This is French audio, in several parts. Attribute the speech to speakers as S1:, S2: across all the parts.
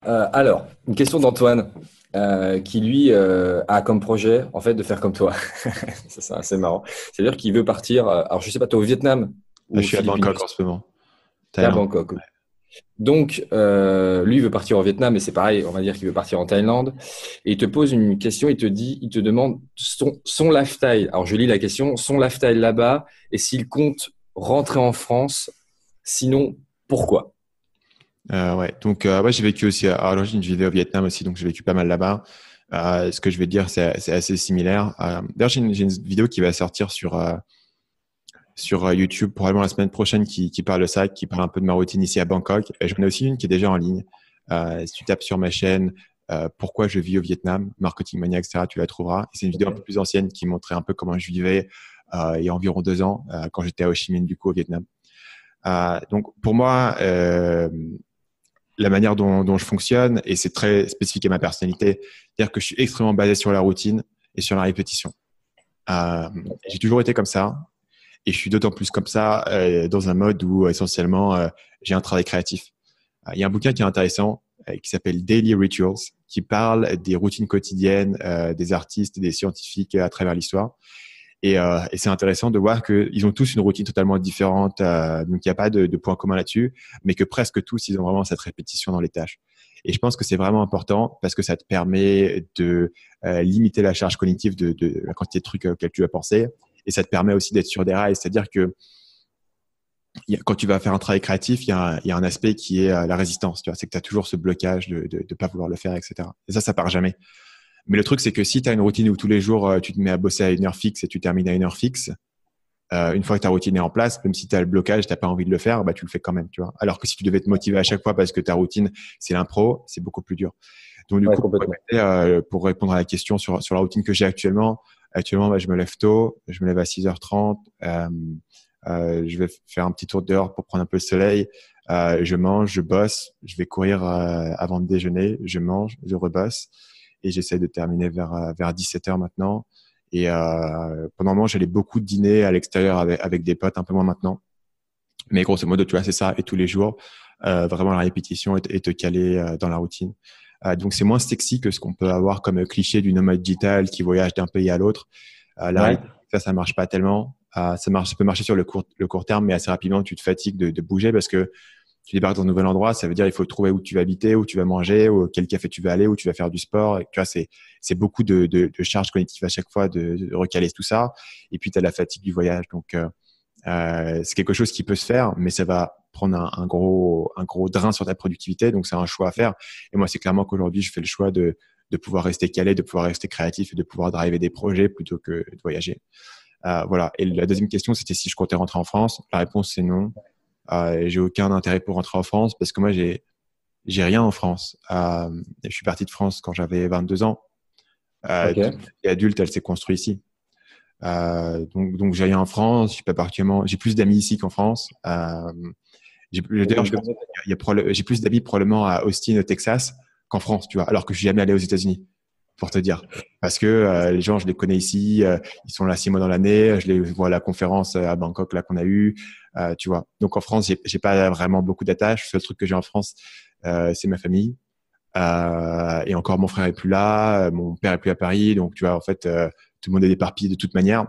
S1: Alors, une question d'Antoine, qui lui a comme projet en fait de faire comme toi. Ça, c'est assez marrant. C'est-à-dire qu'il veut partir. Alors, je sais pas, toi au Vietnam
S2: Là,
S1: ou
S2: je
S1: aux
S2: suis à
S1: Philippines?
S2: Bangkok en ce moment,
S1: T'es à
S2: Thaïlande.
S1: Bangkok. Donc, lui il veut partir au Vietnam, et c'est pareil. On va dire qu'il veut partir en Thaïlande. Et il te pose une question. Il te demande son lifestyle. Alors, je lis la question. Son lifestyle là-bas, et s'il compte rentrer en France. Sinon, pourquoi?
S2: Ouais. Donc, ouais, j'ai vécu aussi à l'origine, je vivais au Vietnam aussi, donc j'ai vécu pas mal là-bas. Ce que je vais te dire, c'est assez similaire. D'ailleurs, j'ai une vidéo qui va sortir sur YouTube probablement la semaine prochaine qui parle de ça, qui parle un peu de ma routine ici à Bangkok. Et j'en ai aussi une qui est déjà en ligne. Si tu tapes sur ma chaîne Pourquoi je vis au Vietnam, Marketing Mania, etc., tu la trouveras. Et c'est une vidéo un peu plus ancienne qui montrait un peu comment je vivais il y a environ 2 ans quand j'étais à Ho Chi Minh, du coup, au Vietnam. Donc, pour moi, la manière dont je fonctionne, et c'est très spécifique à ma personnalité, c'est-à-dire que je suis extrêmement basé sur la routine et sur la répétition. J'ai toujours été comme ça, et je suis d'autant plus comme ça dans un mode où essentiellement j'ai un travail créatif. Il y a un bouquin qui est intéressant qui s'appelle Daily Rituals, qui parle des routines quotidiennes des artistes et des scientifiques à travers l'histoire. Et c'est intéressant de voir qu'ils ont tous une routine totalement différente, donc il n'y a pas de point commun là-dessus, mais que presque tous, ils ont vraiment cette répétition dans les tâches. Et je pense que c'est vraiment important parce que ça te permet de limiter la charge cognitive de la quantité de trucs auxquels tu vas penser. Et ça te permet aussi d'être sur des rails, c'est-à-dire que quand tu vas faire un travail créatif, il y a un aspect qui est la résistance. Tu vois, c'est que tu as toujours ce blocage de pas vouloir le faire, etc. Et ça part jamais. Mais le truc, c'est que si tu as une routine où tous les jours, tu te mets à bosser à une heure fixe et tu termines à une heure fixe, une fois que ta routine est en place, même si tu as le blocage, tu n'as pas envie de le faire, bah, tu le fais quand même. Tu vois. Alors que si tu devais te motiver à chaque fois parce que ta routine, c'est l'impro, c'est beaucoup plus dur. Donc, du
S1: Ouais,
S2: coup,
S1: complètement.
S2: pour répondre à la question sur la routine que j'ai actuellement bah, je me lève tôt, je me lève à 6h30. Je vais faire un petit tour dehors pour prendre un peu le soleil. Je mange, je bosse, je vais courir avant de déjeuner, je mange, je rebosse et j'essaie de terminer vers 17h maintenant. Et pendant un moment, j'allais beaucoup dîner à l'extérieur avec des potes, un peu moins maintenant. Mais grosso modo, tu vois, c'est ça. Et tous les jours, vraiment la répétition et te caler dans la routine. Donc, c'est moins sexy que ce qu'on peut avoir comme cliché du nomade digital qui voyage d'un pays à l'autre. La
S1: Ouais.
S2: réalité, ça marche pas tellement. Ça peut marcher sur le court terme, mais assez rapidement, tu te fatigues de bouger parce que tu débarques dans un nouvel endroit. Ça veut dire il faut trouver où tu vas habiter, où tu vas manger, ou quel café tu vas aller, où tu vas faire du sport. Et, tu vois, c'est beaucoup de charges cognitives à chaque fois de recaler tout ça. Et puis, tu as la fatigue du voyage. Donc, c'est quelque chose qui peut se faire, mais ça va prendre un gros drain sur ta productivité. Donc, c'est un choix à faire. Et moi, c'est clairement qu'aujourd'hui, je fais le choix de pouvoir rester calé, de pouvoir rester créatif et de pouvoir driver des projets plutôt que de voyager. Voilà. Et la deuxième question, c'était si je comptais rentrer en France. La réponse, c'est non. J'ai aucun intérêt pour rentrer en France parce que moi, j'ai rien en France. Je suis parti de France quand j'avais 22 ans. Toute
S1: Ok.
S2: ma vie adulte, elle s'est construite ici. Donc j'ai rien en France. Je suis pas particulièrement. J'ai plus d'amis ici qu'en France. D'ailleurs, je pense j'ai plus d'amis probablement à Austin, au Texas, qu'en France, tu vois. Alors que je suis jamais allé aux États-Unis, pour te dire. Parce que les gens, je les connais ici. Ils sont là 6 mois dans l'année. Je les vois à la conférence à Bangkok là qu'on a eu. Tu vois. Donc en France, j'ai pas vraiment beaucoup d'attaches. Le seul truc que j'ai en France, c'est ma famille. Et encore, mon frère est plus là, mon père est plus à Paris, donc tu vois, en fait, tout le monde est éparpillé de toute manière.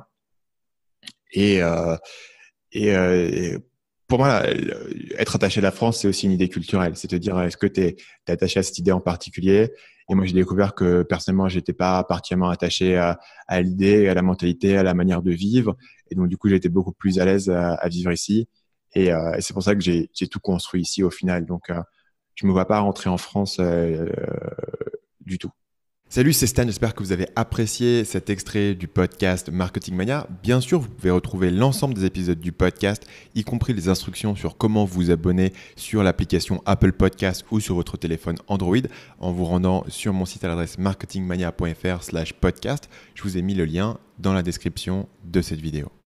S2: Et, euh, et pour moi, être attaché à la France, c'est aussi une idée culturelle. C'est te dire, est-ce que tu es attaché à cette idée en particulier? Et moi, j'ai découvert que personnellement, j'étais pas particulièrement attaché à l'idée, à la mentalité, à la manière de vivre. Et donc, du coup, j'étais beaucoup plus à l'aise à vivre ici. Et c'est pour ça que j'ai tout construit ici au final. Donc, je me vois pas rentrer en France du tout. Salut, c'est Stan, j'espère que vous avez apprécié cet extrait du podcast Marketing Mania. Bien sûr, vous pouvez retrouver l'ensemble des épisodes du podcast, y compris les instructions sur comment vous abonner sur l'application Apple Podcast ou sur votre téléphone Android en vous rendant sur mon site à l'adresse marketingmania.fr/podcast. Je vous ai mis le lien dans la description de cette vidéo.